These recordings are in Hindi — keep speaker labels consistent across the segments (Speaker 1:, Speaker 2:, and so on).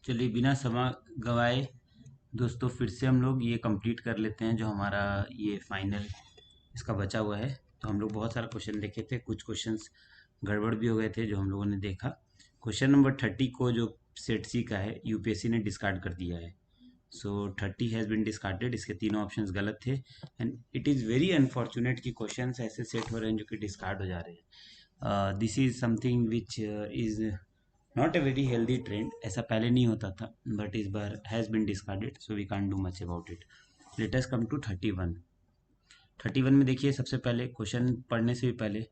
Speaker 1: चलिए बिना समय गवाए दोस्तों फिर से हम लोग ये कंप्लीट कर लेते हैं जो हमारा ये फाइनल इसका बचा हुआ है। तो हम लोग बहुत सारा क्वेश्चन देखे थे, कुछ क्वेश्चंस गड़बड़ भी हो गए थे जो हम लोगों ने देखा। क्वेश्चन नंबर 30 को जो सेट सी का है यूपीएससी ने डिस्कार्ड कर दिया है। सो 30 हैज़ बिन डिस्कार्डेड, इसके तीनों ऑप्शंस गलत थे and it is very unfortunate कि क्वेश्चंस ऐसे सेट हो रहे हैं जो कि डिस्कार्ड हो जा रहे हैं। This is something which is not a very healthy trend. ऐसा पहले नहीं होता था बट इस बार has been discarded, so we can't do much about it. Let us come to 31। 31 में देखिए, सबसे पहले क्वेश्चन पढ़ने से भी पहले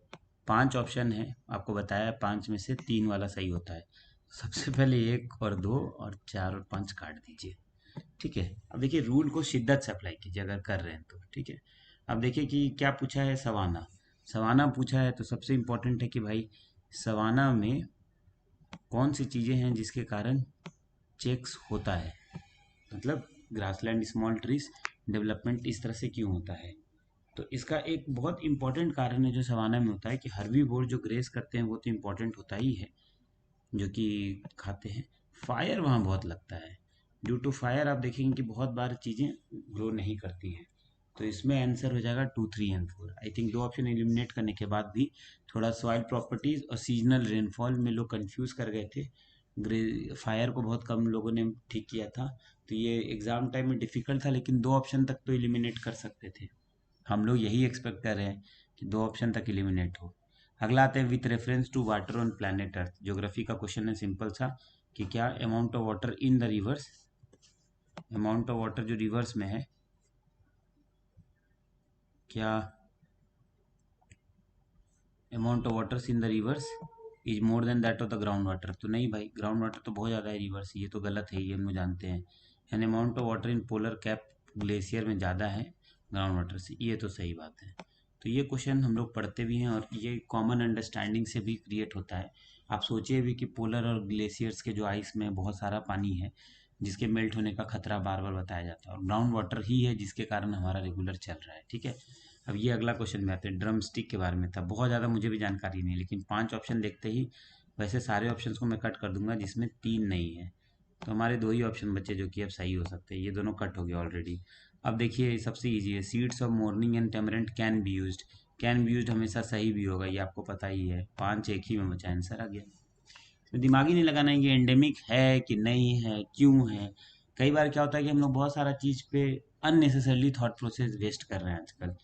Speaker 1: 5 ऑप्शन है, आपको बताया 5 में से 3 वाला सही होता है। सबसे पहले 1 और 2 और 4 और 5 काट दीजिए। ठीक है, अब देखिए रूल को शिद्दत से अप्लाई कीजिए अगर कर रहे हैं तो। ठीक है, अब देखिए कि क्या पूछा है। सवाना सवाना पूछा है तो सबसे इम्पोर्टेंट है कि भाई सवाना में कौन सी चीज़ें हैं जिसके कारण चेक्स होता है, मतलब ग्रासलैंड स्मॉल ट्रीज डेवलपमेंट इस तरह से क्यों होता है। तो इसका एक बहुत इंपॉर्टेंट कारण है जो सवाना में होता है कि हर्बीवोर जो ग्रेस करते हैं वो तो इम्पोर्टेंट होता ही है, जो कि खाते हैं। फायर वहाँ बहुत लगता है, ड्यू टू फायर आप देखेंगे कि बहुत बार चीज़ें ग्रो नहीं करती हैं। तो इसमें आंसर हो जाएगा 2, 3 and 4। I think 2 option eliminate करने के बाद भी थोड़ा सॉइल प्रॉपर्टीज और सीजनल रेनफॉल में लोग कंफ्यूज कर गए थे। फायर को बहुत कम लोगों ने ठीक किया था। तो ये एग्जाम टाइम में डिफिकल्ट था, लेकिन 2 ऑप्शन तक तो एलिमिनेट कर सकते थे। हम लोग यही एक्सपेक्ट कर रहे हैं कि 2 ऑप्शन तक एलिमिनेट हो। अगला आते हैं with reference to water on planet Earth. Geography का क्वेश्चन है, सिंपल सा कि क्या amount of water in the rivers, amount of water जो रिवर्स में है, क्या amount of waters in the rivers is more than that of the ground water. तो नहीं भाई, ग्राउंड वाटर तो बहुत ज़्यादा है रिवर्स, ये तो गलत है, ये हम लोग जानते हैं। And amount of water in polar cap glacier में ज़्यादा है ग्राउंड वाटर से, ये तो सही बात है। तो ये क्वेश्चन हम लोग पढ़ते भी हैं और ये कॉमन अंडरस्टैंडिंग से भी क्रिएट होता है। आप सोचिए भी कि पोलर और ग्लेशियर्स के जो आइस में बहुत सारा पानी है जिसके मेल्ट होने का खतरा बार बार बताया जाता है, और ग्राउंड वाटर ही है जिसके कारण हमारा रेगुलर चल रहा है। ठीक है, अब ये अगला क्वेश्चन में आते हैं। ड्रम स्टिक के बारे में था, बहुत ज़्यादा मुझे भी जानकारी नहीं, लेकिन 5 ऑप्शन देखते ही वैसे सारे ऑप्शंस को मैं कट कर दूंगा जिसमें 3 नहीं है। तो हमारे 2 ही ऑप्शन बचे जो कि अब सही हो सकते हैं, ये दोनों कट हो गए ऑलरेडी। अब देखिए सबसे ईजी है, seeds of moringa and tamarind can be used. Can be used हमेशा सही भी होगा, ये आपको पता ही है। 5 एक ही में बचा, आंसर आ गया। तो दिमाग ही नहीं लगाना है कि एंडेमिक है कि नहीं है, क्यों है। कई बार क्या होता है कि हम लोग बहुत सारा चीज़ पे अननेसेसरली थॉट प्रोसेस वेस्ट कर रहे हैं आजकल,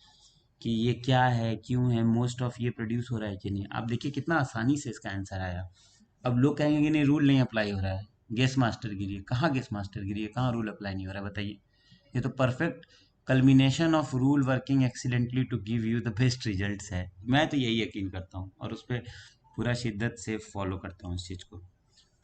Speaker 1: कि ये क्या है, क्यों है, मोस्ट ऑफ ये प्रोड्यूस हो रहा है कि नहीं। आप देखिए कितना आसानी से इसका आंसर आया। अब लोग कहेंगे कि नहीं रूल नहीं अप्लाई हो रहा है, गेस मास्टर गिरी है। कहाँ गेस मास्टर गिरी है, कहाँ रूल अप्लाई नहीं हो रहा है, बताइए। ये तो perfect culmination of rule working excellently to give you the best results है। मैं तो यही यकीन करता हूँ और उस पर पूरा शिद्दत से फॉलो करता हूँ इस चीज़ को।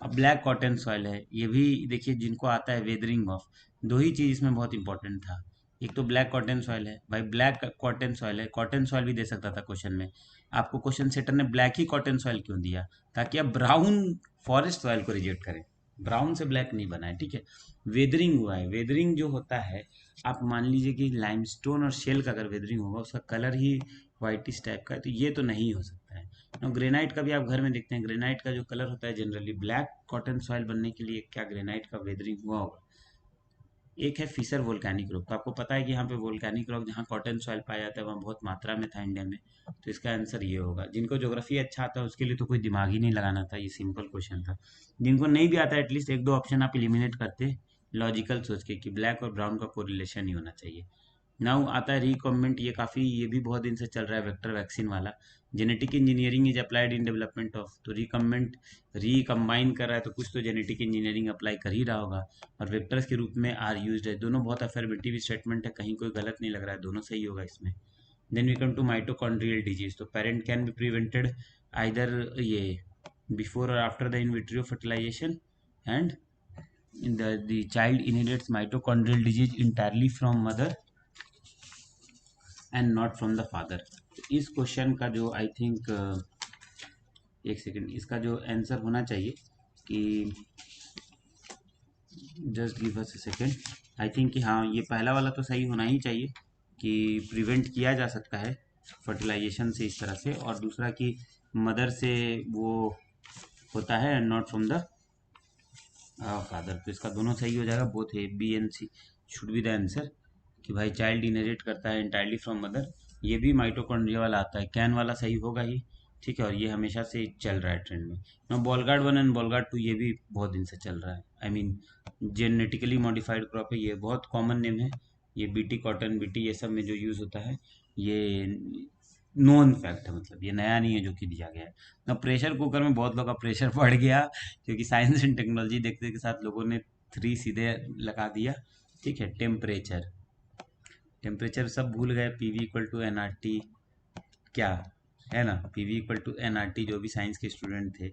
Speaker 1: अब ब्लैक कॉटन सॉइल है, ये भी देखिए जिनको आता है वेदरिंग ऑफ, 2 ही चीज़ इसमें बहुत इंपॉर्टेंट था। एक तो ब्लैक कॉटन सॉइल है भाई, ब्लैक कॉटन सॉइल है, कॉटन सॉइल भी दे सकता था क्वेश्चन में। आपको क्वेश्चन सेटर ने ब्लैक ही कॉटन सॉइल क्यों दिया, ताकि आप ब्राउन फॉरेस्ट सॉइल को रिजेक्ट करें, ब्राउन से ब्लैक नहीं बनाए। ठीक है, वेदरिंग हुआ है, वेदरिंग जो होता है, आप मान लीजिए कि लाइमस्टोन और शेल का अगर वेदरिंग होगा उसका कलर ही वाइटिश टाइप का है, तो ये तो नहीं हो सकता है। ना ग्रेनाइट का भी आप घर में देखते हैं, ग्रेनाइट का जो कलर होता है जनरली ब्लैक कॉटन सॉइल बनने के लिए क्या ग्रेनाइट का वेदरिंग हुआ होगा। एक है फिशर वोल्केनिक रॉक, तो आपको पता है कि यहाँ पे वोल्केनिक रॉक जहाँ कॉटन सॉइल पाया जाता है वहाँ बहुत मात्रा में था इंडिया में। तो इसका आंसर ये होगा। जिनको ज्योग्राफी अच्छा आता है उसके लिए तो कोई दिमाग ही नहीं लगाना था, ये सिंपल क्वेश्चन था। जिनको नहीं भी आता एटलीस्ट 1-2 ऑप्शन आप एलिमिनेट करते लॉजिकल सोच के कि ब्लैक और ब्राउन का कोरिलेशन ही होना चाहिए। नाउ आता है रिकमेंट, ये काफ़ी, ये भी बहुत दिन से चल रहा है वेक्टर वैक्सीन वाला। Genetic engineering is applied in development of, तो रिकमेंट रिकम्बाइन कर रहा है तो कुछ तो जेनेटिक इंजीनियरिंग अप्लाई कर ही रहा होगा। और वेक्टर्स के रूप में आर यूज्ड है, दोनों बहुत अफर्मेटिव स्टेटमेंट है, कहीं कोई गलत नहीं लग रहा है, दोनों सही होगा इसमें। Then we come to mitochondrial disease, तो parent can be prevented either ये बिफोर और after the in vitro fertilization, and the child inherits mitochondrial disease entirely from mother and not from the father. इस क्वेश्चन का जो आई थिंक, एक सेकेंड, इसका जो आंसर होना चाहिए कि, just give us a second, I think कि हाँ ये पहला वाला तो सही होना ही चाहिए कि प्रिवेंट किया जा सकता है फर्टिलाइजेशन से इस तरह से, और दूसरा कि मदर से वो होता है नॉट फ्रॉम द फादर, तो इसका दोनों सही हो जाएगा, both A B and C should be the answer. कि भाई चाइल्ड इनहेरिट करता है इंटायरली फ्रॉम मदर, ये भी माइटोकॉन्ड्रिया वाला आता है, कैन वाला सही होगा ही। ठीक है, और ये हमेशा से चल रहा है ट्रेंड में ना। बॉलगार्ड 1 एंड बॉलगार्ड 2 ये भी बहुत दिन से चल रहा है, I mean genetically modified crop है, ये बहुत कॉमन नेम है। ये बीटी कॉटन, बीटी ये सब में जो यूज़ होता है, ये नोन फैक्ट है, मतलब ये नया नहीं है जो कि दिया गया है ना। प्रेशर कुकर में बहुत लोग का प्रेशर बढ़ गया, क्योंकि साइंस एंड टेक्नोलॉजी देखते के साथ लोगों ने 3 सीधे लगा दिया। ठीक है, टेम्परेचर, टेम्परेचर सब भूल गए, PV equal to N R T, क्या है ना, PV equal to N R T, जो भी साइंस के स्टूडेंट थे।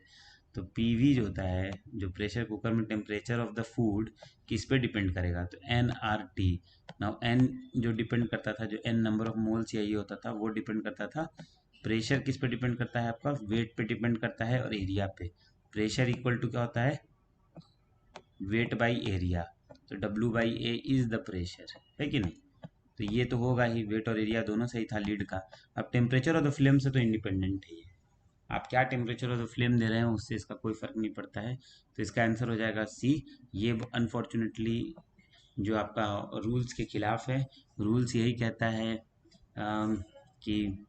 Speaker 1: तो पीवी जो होता है, जो प्रेशर कुकर में टेम्परेचर ऑफ द फूड किस पे डिपेंड करेगा, तो N R T. Now N जो डिपेंड करता था, जो एन नंबर ऑफ मोल्स या ये होता था, वो डिपेंड करता था। प्रेशर किस पे डिपेंड करता है, आपका वेट पे डिपेंड करता है और एरिया पे। प्रेशर इक्वल टू क्या होता है, वेट बाई एरिया, तो W by A is the pressure, है कि नहीं। तो ये तो होगा ही, वेट और एरिया दोनों सही था लीड का। अब टेम्परेचर ऑफ द फ्लेम से तो इंडिपेंडेंट है ये, आप क्या टेम्परेचर ऑफ द फ्लेम दे रहे हैं उससे इसका कोई फर्क नहीं पड़ता है। तो इसका आंसर हो जाएगा सी। ये अनफॉर्चुनेटली जो आपका रूल्स के खिलाफ है। रूल्स यही कहता है कि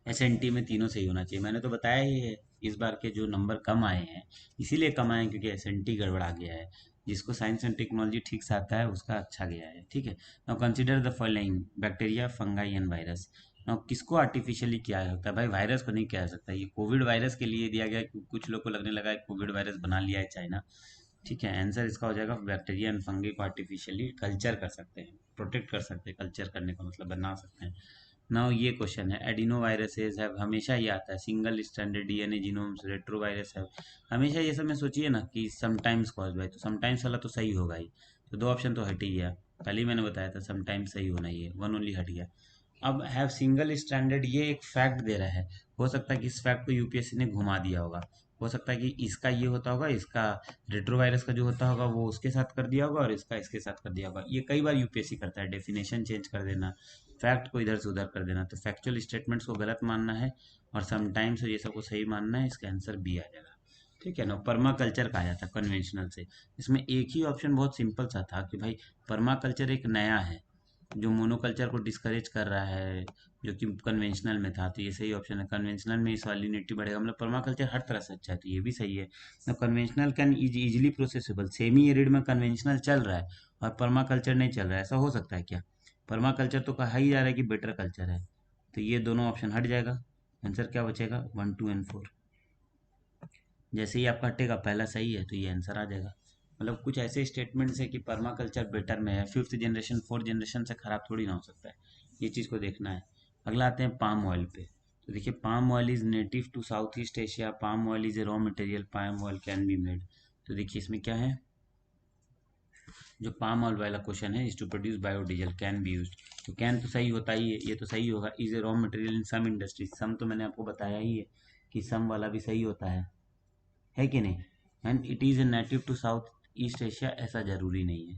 Speaker 1: एस एन टी में तीनों सही होना चाहिए। मैंने तो बताया ही है, इस बार के जो नंबर कम आए हैं इसीलिए कम आए हैं क्योंकि एस एन टी गड़बड़ा गया है। जिसको साइंस एंड टेक्नोलॉजी ठीक से आता है उसका अच्छा गया है। ठीक है, now consider the following, bacteria, fungi and virus. Now किसको आर्टिफिशियली किया जा सकता है, भाई वायरस को नहीं किया जा सकता। ये कोविड वायरस के लिए दिया गया, कुछ लोग को लगने लगा है कोविड वायरस बना लिया है चाइना। ठीक है, आंसर इसका हो जाएगा बैक्टीरिया एंड फंगी को आर्टिफिशियली कल्चर कर सकते हैं, प्रोटेक्ट कर सकते हैं। कल्चर करने का मतलब बना सकते हैं। नाउ ये क्वेश्चन है, एडिनो वायरसेस है, हमेशा ये आता है, single standard DNA genomes, retro virus है, हमेशा ये सब में सोचिए ना कि समटाइम्स कॉज बाय, तो समटाइम्स वाला तो सही होगा ही। तो दो ऑप्शन तो हट ही गया, पहले ही मैंने बताया था समटाइम्स सही होना ही है, वन ओनली हट गया। अब हैव सिंगल स्टैंडर्ड, ये एक फैक्ट दे रहा है। हो सकता है कि इस फैक्ट को यूपीएससी ने घुमा दिया होगा। हो सकता है कि इसका ये होता होगा, इसका रेट्रोवायरस का जो होता होगा वो उसके साथ कर दिया होगा और इसका इसके साथ कर दिया होगा। ये कई बार यूपीएससी करता है, डेफिनेशन चेंज कर देना, फैक्ट को इधर से उधर कर देना। तो फैक्चुअल स्टेटमेंट्स को गलत मानना है और समटाइम्स ये सब को सही मानना है, इसका आंसर बी आ जाएगा। ठीक है ना। पर्मा कल्चर कहा जाता है कन्वेंशनल से। इसमें एक ही ऑप्शन बहुत सिंपल सा था कि भाई पर्मा कल्चर एक नया है जो मोनोकल्चर को डिस्करेज कर रहा है, जो कि कन्वेंशनल में था। तो ये सही ऑप्शन है, कन्वेंशनल में सॉलिनिटी बढ़ेगा, मतलब पर्माकल्चर हर तरह से अच्छा है, तो ये भी सही है ना। Conventional can easily processable, semi arid में कन्वेंशनल चल रहा है और पर्माकल्चर नहीं चल रहा है, ऐसा हो सकता है क्या। पर्माकल्चर तो कहा ही जा रहा है कि बेटर कल्चर है, तो ये दोनों ऑप्शन हट जाएगा। आंसर क्या बचेगा, 1 2 एंड 4। जैसे ही आपका हटेगा पहला सही है तो ये आंसर आ जाएगा। मतलब कुछ ऐसे स्टेटमेंट्स है कि पर्मा कल्चर बेटर में है, फिफ्थ जनरेशन फोर्थ जनरेशन से खराब थोड़ी ना हो सकता है, ये चीज़ को देखना है। अगला आते हैं पाम ऑयल पे। तो देखिए, palm oil is native to South East Asia, palm oil is a raw material, palm oil can be made. तो देखिए इसमें क्या है, जो पाम ऑयल वाला क्वेश्चन है, is to produce biodiesel, can be use. तो कैन तो सही होता ही है, ये तो सही होगा। Is a raw material in some industries, some तो मैंने आपको बताया ही है कि सम वाला भी सही होता है कि नहीं। And it is a native to South East Asia, ऐसा ज़रूरी नहीं है।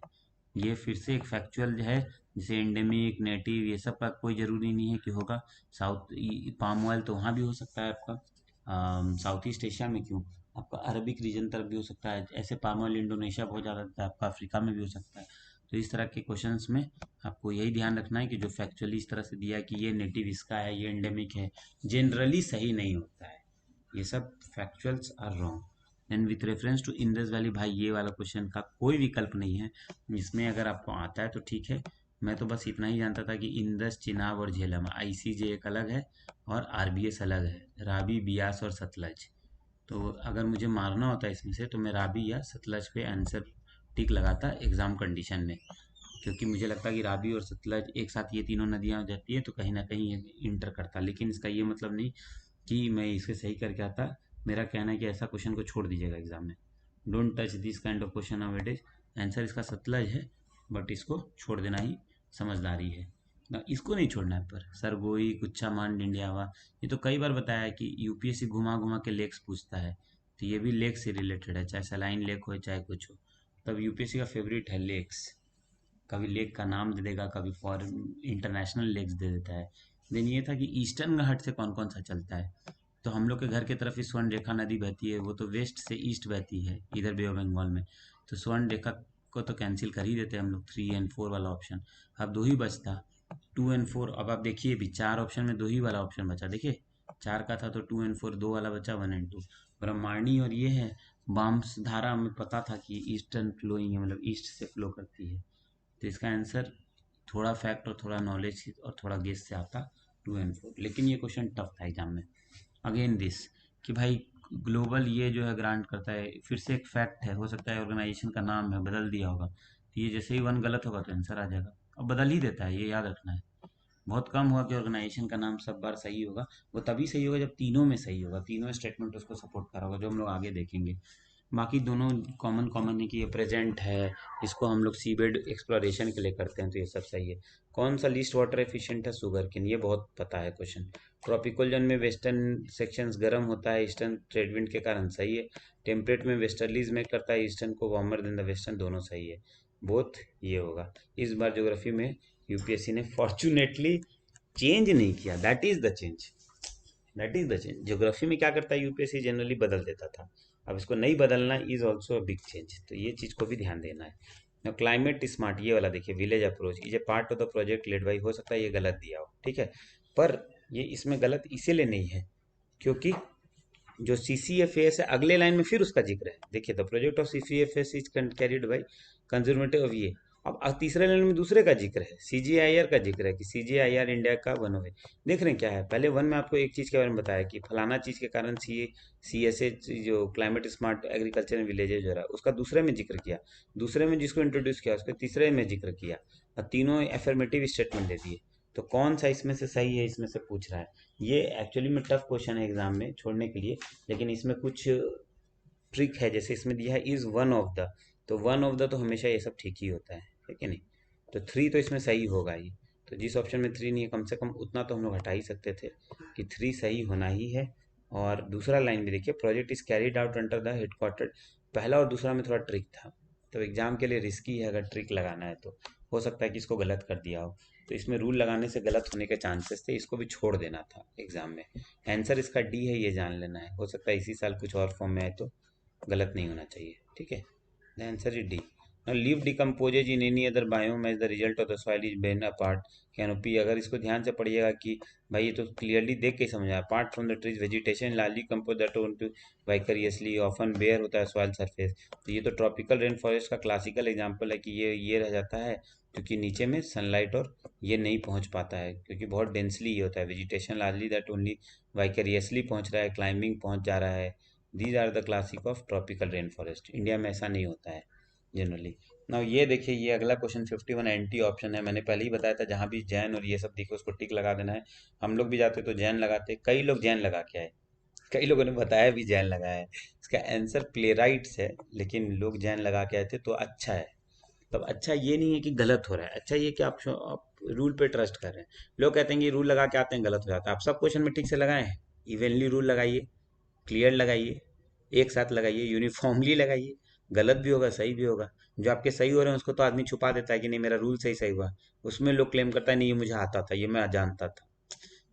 Speaker 1: ये फिर से एक फैक्चुअल है, जैसे एंडेमिक, नेटिव, ये सब का कोई ज़रूरी नहीं है कि होगा। साउथ पाम ऑयल तो वहाँ भी हो सकता है आपका, साउथ ईस्ट एशिया में क्यों, आपका अरबिक रीजन तरफ भी हो सकता है। ऐसे पाम ऑयल इंडोनेशिया बहुत ज़्यादा होता है, आपका अफ्रीका में भी हो सकता है। तो इस तरह के क्वेश्चंस में आपको यही ध्यान रखना है कि जो फैक्चुअली इस तरह से दिया है कि ये नेटिव इसका है, ये एंडेमिक है, जनरली सही नहीं होता है। ये सब factuals are wrong. Then with reference to Indus Valley, भाई ये वाला क्वेश्चन का कोई विकल्प नहीं है। इसमें अगर आपको आता है तो ठीक है, मैं तो बस इतना ही जानता था कि इंडस, चिनाब और झेलम, आईसीजे एक अलग है और आरबीएस अलग है, रावी, बियास और सतलज। तो अगर मुझे मारना होता है इसमें से तो मैं रावी या सतलज पे आंसर टिक लगाता एग्जाम कंडीशन में, क्योंकि मुझे लगता है कि रावी और सतलज एक साथ ये तीनों नदियाँ हो जाती है तो कहीं ना कहीं ये इंटर करता। लेकिन इसका ये मतलब नहीं कि मैं इसे सही करके आता। मेरा कहना है कि ऐसा क्वेश्चन को छोड़ दीजिएगा एग्जाम में, don't touch this kind of question of it is. Answer इसका सतलज है, बट इसको छोड़ देना ही समझदारी है ना, इसको नहीं छोड़ना है। पर सरगोई, गुच्छा मान, डिंडियावा, ये तो कई बार बताया है कि यूपीएससी घुमा घुमा के लेक्स पूछता है, तो ये भी लेक से रिलेटेड है, चाहे सलाइन लेक हो चाहे कुछ हो। तब यूपीएससी का फेवरेट है लेक्स, कभी लेक का नाम दे देगा, कभी फॉरेन इंटरनेशनल लेक्स दे देता है। देन ये था कि ईस्टर्न घाट से कौन कौन सा चलता है, तो हम लोग के घर की तरफ ही स्वर्ण रेखा नदी बहती है, वो तो वेस्ट से ईस्ट बहती है इधर बे ऑफ बंगाल में। तो स्वर्ण रेखा को तो कैंसिल कर ही देते हैं हम लोग, 3 और 4 वाला ऑप्शन। अब 2 ही बचता, 2 और 4। अब आप देखिए भी 4 ऑप्शन में 2 ही वाला ऑप्शन बचा, देखिए 4 का था तो 2 और 4 2 वाला बचा, 1 और 2। ब्रह्मांडी और ये है वाम्स धारा, हमें पता था कि ईस्टर्न फ्लोइंग है, मतलब ईस्ट से फ्लो करती है। तो इसका आंसर थोड़ा फैक्ट और थोड़ा नॉलेज और थोड़ा गेस से आता 2 और 4। लेकिन ये क्वेश्चन टफ था एग्जाम में। अगेन दिस कि भाई ग्लोबल ये जो है ग्रांट करता है, फिर से एक फैक्ट है, हो सकता है ऑर्गेनाइजेशन का नाम है बदल दिया होगा, तो ये जैसे ही 1 गलत होगा तो आंसर आ जाएगा। अब बदल ही देता है, ये याद रखना है। बहुत कम हुआ कि ऑर्गेनाइजेशन का नाम सब बार सही होगा। वो तभी सही होगा जब तीनों में सही होगा, तीनों स्टेटमेंट उसको सपोर्ट करा होगा, जो हम लोग आगे देखेंगे। बाकी दोनों कॉमन कॉमन है कि ये प्रेजेंट है, इसको हम लोग सीबेड एक्सप्लोरेशन के लिए करते हैं, तो ये सब सही है। कौन सा लीस्ट वाटर एफिशिएंट है? शुगर केन, ये बहुत पता है क्वेश्चन। ट्रॉपिकल जोन में वेस्टर्न सेक्शंस गर्म होता है ईस्टर्न ट्रेड विंड के कारण, सही है। टेम्परेट में वेस्टर्लीज में करता है ईस्टर्न को वार्मर देन द वेस्टर्न, दोनों सही है। बोथ ये होगा। इस बार ज्योग्राफी में यूपीएससी ने फॉर्चुनेटली चेंज नहीं किया, that is the change, that is the change. Geography में क्या करता है यूपीएससी, जनरली बदल देता था, अब इसको नहीं बदलना is also a big change, तो ये चीज को भी ध्यान देना है। क्लाइमेट स्मार्ट ये वाला देखिए, village approach is a part of the project led by, हो सकता है ये गलत दिया हो, ठीक है, पर ये इसमें गलत इसीलिए नहीं है क्योंकि जो CCFAS है अगले लाइन में फिर उसका जिक्र है। देखिए the project of CCFAS is carried by conservative of ये। अब तीसरे लाइन में दूसरे का जिक्र है, CGIAR का जिक्र है कि CGIAR इंडिया का वन है। देख रहे हैं क्या है, पहले वन में आपको एक चीज के बारे में बताया कि फलाना चीज के कारण CSA जो क्लाइमेट स्मार्ट एग्रीकल्चर विलेजेज हो रहा है उसका दूसरे में जिक्र किया, दूसरे में जिसको इंट्रोड्यूस किया उसके तीसरे में जिक्र किया, और तीनों एफर्मेटिव स्टेटमेंट दे दिए। तो कौन सा इसमें से सही है, इसमें से पूछ रहा है। ये एक्चुअली में टफ क्वेश्चन है एग्जाम में छोड़ने के लिए, लेकिन इसमें कुछ ट्रिक है। जैसे इसमें दिया है इज वन ऑफ द, तो वन ऑफ द तो हमेशा ये सब ठीक ही होता है कि नहीं। तो 3 तो इसमें सही होगा ही, तो जिस ऑप्शन में 3 नहीं है कम से कम उतना तो हम लोग हटा ही सकते थे कि 3 सही होना ही है। और दूसरा लाइन भी देखिए, project is carried out under the headquarter, पहला और दूसरा में थोड़ा ट्रिक था, तो एग्जाम के लिए रिस्की है, अगर ट्रिक लगाना है तो हो सकता है कि इसको गलत कर दिया हो, तो इसमें रूल लगाने से गलत होने के चांसेस थे, इसको भी छोड़ देना था एग्जाम में। आंसर इसका डी है, ये जान लेना है, हो सकता है इसी साल कुछ और फॉर्म में आए तो गलत नहीं होना चाहिए, ठीक है। The answer is D. Now leaf decomposes in any other biome as the result of the soil is bent apart canopy। अगर इसको ध्यान से पढ़िएगा कि भाई ये तो क्लियरली देख के समझ आया, apart from the trees vegetation largely compose that to vicariously often bare होता है सॉइल सरफेस। तो ये तो ट्रॉपिकल रेन फॉरेस्ट का क्लासिकल एग्जांपल है कि ये रह जाता है क्योंकि नीचे में सनलाइट और ये नहीं पहुंच पाता है, क्योंकि बहुत डेंसली ये होता है। Vegetation largely that only vicariously पहुंच रहा है, क्लाइंबिंग पहुंच जा रहा है। These are the classic of tropical rain forest. India में ऐसा नहीं होता है जनरली। नाउ ये देखिए, ये अगला क्वेश्चन 51 एंटी ऑप्शन है। मैंने पहले ही बताया था जहां भी जैन और ये सब दिखे उसको टिक लगा देना है। हम लोग भी जाते तो जैन लगाते, कई लोग जैन लगा के आए, कई लोगों ने बताया भी जैन लगाया है। इसका आंसर प्ले राइट्स है, लेकिन लोग जैन लगा के आए थे तो अच्छा है। तब अच्छा ये नहीं है कि गलत हो रहा है, अच्छा ये कि आप रूल पे ट्रस्ट कर रहे हैं। लोग कहते हैं कि रूल लगा के आते हैं गलत हो जाता है, आप सब क्वेश्चन में ठीक से लगाए हैं, इवनली रूल लगाइए, क्लियर लगाइए, एक साथ लगाइए, यूनिफॉर्मली लगाइए, गलत भी होगा सही भी होगा। जो आपके सही हो रहे हैं उसको तो आदमी छुपा देता है कि नहीं मेरा रूल सही सही हुआ, उसमें लोग क्लेम करता है नहीं ये मुझे आता था, ये मैं जानता था,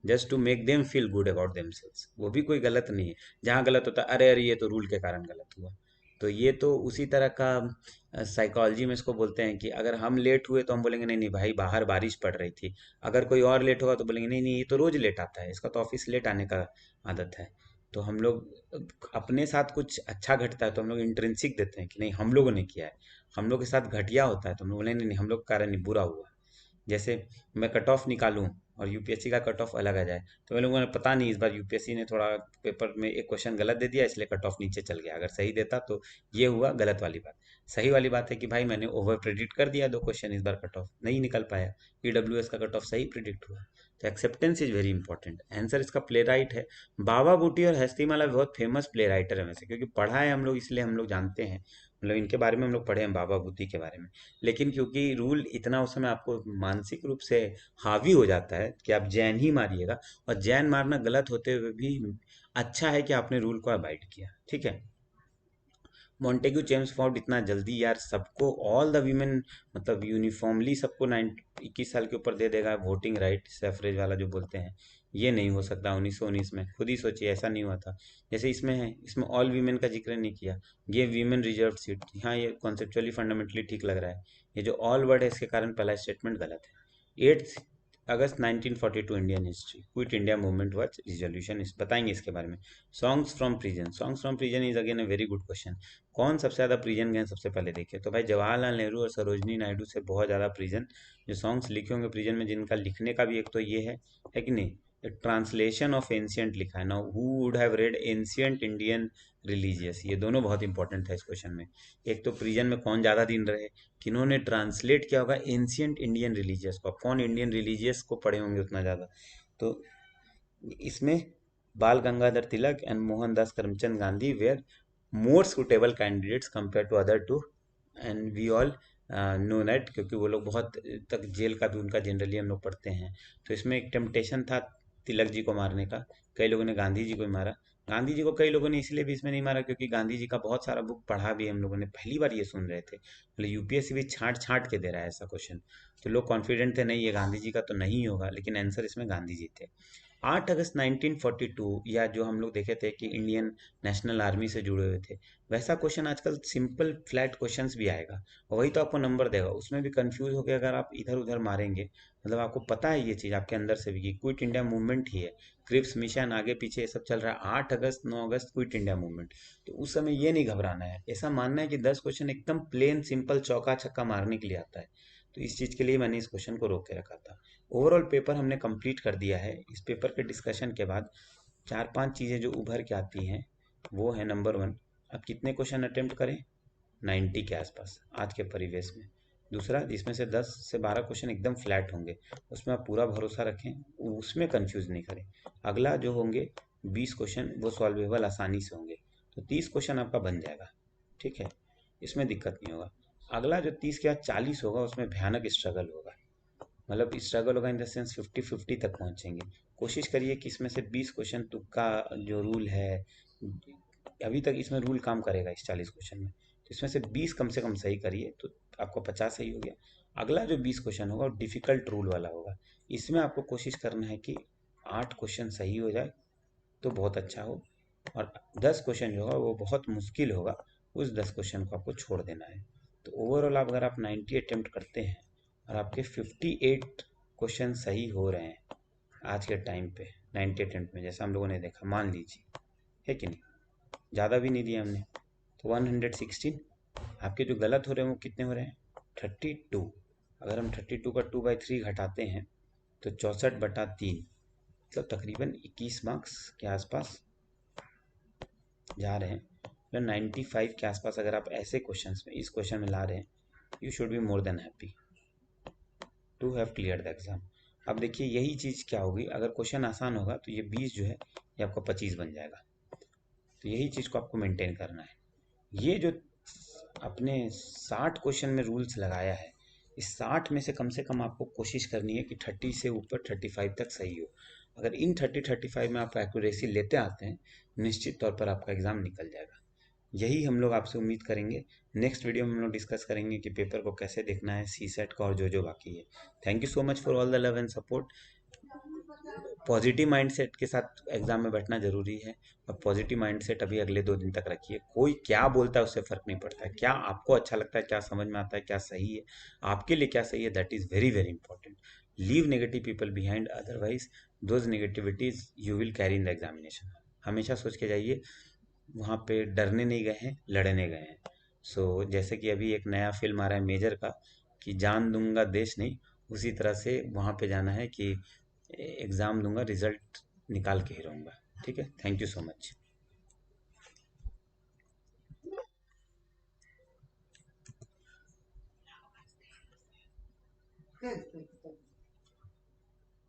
Speaker 1: just to make them feel good about themselves. वो भी कोई गलत नहीं है। जहाँ गलत होता है अरे अरे ये तो रूल के कारण गलत हुआ, तो ये तो उसी तरह का साइकोलॉजी में इसको बोलते हैं कि अगर हम लेट हुए तो हम बोलेंगे नहीं नहीं भाई बाहर बारिश पड़ रही थी, अगर कोई और लेट होगा तो बोलेंगे नहीं नहीं ये तो रोज लेट आता है, इसका तो ऑफिस लेट आने का आदत है। तो हम लोग अपने साथ कुछ अच्छा घटता है तो हम लोग इंट्रिंसिक देते हैं कि नहीं हम लोगों ने किया है, हम लोग के साथ घटिया होता है तो हम लोग बोलेंगे नहीं नहीं हम लोग का कारण नहीं बुरा हुआ। जैसे मैं कट ऑफ निकालूं और यूपीएससी का कट ऑफ अलग आ जाए, तो मैं लोगों ने पता नहीं इस बार यूपीएससी ने थोड़ा पेपर में एक क्वेश्चन गलत दे दिया इसलिए कट ऑफ नीचे चल गया, अगर सही देता तो ये हुआ गलत वाली बात। सही वाली बात है कि भाई मैंने ओवर प्रिडिक्ट कर दिया 2 क्वेश्चन, इस बार कट ऑफ नहीं निकल पाया, ईडब्ल्यूएस का कट ऑफ सही प्रिडिक्ट हुआ। तो acceptance is very important. Answer इसका प्ले राइट है। बाबा बूटी और हस्तीमाला बहुत फेमस प्ले राइटर है वैसे, क्योंकि पढ़ा है हम लोग इसलिए हम लोग जानते हैं, मतलब इनके बारे में हम लोग पढ़े हैं बाबा बूटी के बारे में। लेकिन क्योंकि रूल इतना उस समय आपको मानसिक रूप से हावी हो जाता है कि आप जैन ही मारिएगा, और जैन मारना गलत होते हुए भी अच्छा है कि आपने रूल को अवॉइड किया, ठीक है। मॉन्टेग्यू चेम्सफोर्ड इतना जल्दी यार सबको ऑल द वीमेन मतलब यूनिफॉर्मली सबको 21 साल के ऊपर दे देगा वोटिंग राइट सफरेज वाला जो बोलते हैं, ये नहीं हो सकता 1919 में। खुद ही सोचिए ऐसा नहीं हुआ था। जैसे इसमें है, इसमें ऑल वीमेन का जिक्र नहीं किया, ये वीमेन रिजर्व सीट, हाँ ये कॉन्सेप्चुअली फंडामेंटली ठीक लग रहा है। ये जो ऑल वर्ड है इसके कारण पहला स्टेटमेंट गलत है। 8 अगस्त 1942 Indian history, quit India movement was resolution, इस बताएंगे इसके बारे में। Songs from prison, songs from prison is again a very good question. कौन सबसे ज़्यादा प्रिजन गए सबसे पहले देखिए तो भाई जवाहरलाल नेहरू और सरोजनी नायडू से बहुत ज़्यादा प्रिजन जो सॉन्ग्स लिखे होंगे प्रिजन में, जिनका लिखने का भी एक तो ये है कि नहीं, एक ट्रांसलेशन ऑफ एंशियंट लिखा है ना, who would have read ancient Indian religious, ये दोनों बहुत इंपॉर्टेंट था इस क्वेश्चन में। एक तो प्रिजन में कौन ज़्यादा दिन रहे, किन्होंने ट्रांसलेट किया होगा एंशियंट इंडियन रिलीजियस को, कौन इंडियन रिलीजियस को पढ़े होंगे उतना ज़्यादा। तो इसमें Bal Gangadhar Tilak and Mohandas Karamchand Gandhi were more suitable candidates compare to other two, and we all know that, क्योंकि वो लोग बहुत तक जेल का भी उनका जनरली हम लोग पढ़ते हैं। तो इसमें एक टेम्पटेशन था तिलक जी को मारने का, कई लोगों ने गांधी जी को मारा। गांधी जी को कई लोगों ने इसलिए भी इसमें नहीं मारा क्योंकि गांधी जी का बहुत सारा बुक पढ़ा भी हम लोगों ने, पहली बार ये सुन रहे थे, मतलब यूपीएससी भी छांट छांट के दे रहा है ऐसा क्वेश्चन। तो लोग कॉन्फिडेंट थे नहीं ये गांधी जी का तो नहीं होगा, लेकिन आंसर इसमें गांधी जी थे। 8 अगस्त 1942, या जो हम लोग देखे थे कि इंडियन नेशनल आर्मी से जुड़े हुए थे, वैसा क्वेश्चन आजकल सिंपल फ्लैट क्वेश्चंस भी आएगा और वही तो आपको नंबर देगा। उसमें भी कंफ्यूज होकर अगर आप इधर उधर मारेंगे, मतलब आपको पता है ये चीज़ आपके अंदर से भी कि क्विट इंडिया मूवमेंट ही है, क्रिप्स मिशन आगे पीछे ये सब चल रहा है, 8 अगस्त 9 अगस्त क्विट इंडिया मूवमेंट। तो उस समय ये नहीं घबराना है, ऐसा मानना है कि 10 क्वेश्चन एकदम प्लेन सिंपल चौका छक्का मारने के लिए आता है। तो इस चीज़ के लिए मैंने इस क्वेश्चन को रोक के रखा था। ओवरऑल पेपर हमने कंप्लीट कर दिया है। इस पेपर के डिस्कशन के बाद 4-5 चीज़ें जो उभर के आती हैं वो है, नंबर 1, आप कितने क्वेश्चन अटेम्प्ट करें 90 के आसपास आज के परिवेश में। दूसरा, जिसमें से 10 से 12 क्वेश्चन एकदम फ्लैट होंगे, उसमें आप पूरा भरोसा रखें, उसमें कंफ्यूज नहीं करें। अगला जो होंगे 20 क्वेश्चन वो सॉल्वेबल आसानी से होंगे, तो 30 क्वेश्चन आपका बन जाएगा, ठीक है, इसमें दिक्कत नहीं होगा। अगला जो 30 के बाद 40 होगा उसमें भयानक स्ट्रगल होगा, मतलब स्ट्रगल होगा इन द सेंस 50-50 तक पहुंचेंगे। कोशिश करिए कि इसमें से 20 क्वेश्चन तुक्का जो रूल है, अभी तक इसमें रूल काम करेगा इस 40 क्वेश्चन में, तो इसमें से कम सही करिए तो आपको 50 सही हो गया। अगला जो 20 क्वेश्चन होगा वो डिफिकल्ट रूल वाला होगा, इसमें आपको कोशिश करना है कि 8 क्वेश्चन सही हो जाए तो बहुत अच्छा हो, और 10 क्वेश्चन जो होगा वो बहुत मुश्किल होगा, उस 10 क्वेश्चन को आपको छोड़ देना है। तो ओवरऑल आप अगर आप 90 अटेम्प्ट करते हैं और आपके 58 क्वेश्चन सही हो रहे हैं आज के टाइम पे 90 अटेम्प्ट में, जैसा हम लोगों ने देखा, मान लीजिए, है कि नहीं, ज़्यादा भी नहीं दिया हमने, तो 116। आपके जो गलत हो रहे हैं वो कितने हो रहे हैं 32। अगर हम 32 का 2/3 घटाते हैं तो 64/3, मतलब तकरीबन 21 मार्क्स के आसपास जा रहे हैं। मतलब 95 के आसपास अगर आप ऐसे क्वेश्चंस में इस क्वेश्चन में ला रहे हैं, you should be more than happy to have clear the exam. अब देखिए यही चीज़ क्या होगी, अगर क्वेश्चन आसान होगा तो ये 20 जो है ये आपका 25 बन जाएगा। तो यही चीज़ को आपको मेंटेन करना है। ये जो अपने 60 क्वेश्चन में रूल्स लगाया है, इस 60 में से कम आपको कोशिश करनी है कि 30 से ऊपर 35 तक सही हो। अगर इन 30-35 में आप एक्यूरेसी लेते आते हैं, निश्चित तौर पर आपका एग्ज़ाम निकल जाएगा। यही हम लोग आपसे उम्मीद करेंगे। नेक्स्ट वीडियो में हम लोग डिस्कस करेंगे कि पेपर को कैसे देखना है, सी सेट का और जो जो बाकी है। Thank you so much for all the love and support. Positive mindset के साथ एग्जाम में बैठना जरूरी है, और पॉजिटिव माइंडसेट अभी अगले 2 दिन तक रखिए। कोई क्या बोलता है उससे फर्क नहीं पड़ता है, क्या आपको अच्छा लगता है, क्या समझ में आता है, क्या सही है आपके लिए, क्या सही है, that is very very important. Leave negative people behind, otherwise those negativities you will carry in the examination. हमेशा सोच के जाइए वहाँ पे डरने नहीं गए हैं, लड़ने गए हैं। जैसे कि अभी एक नया फिल्म आ रहा है मेजर का, कि जान दूंगा देश नहीं, उसी तरह से वहाँ पे जाना है कि एग्ज़ाम दूंगा, रिजल्ट निकाल के ही रहूँगा। ठीक है, थैंक यू सो मच।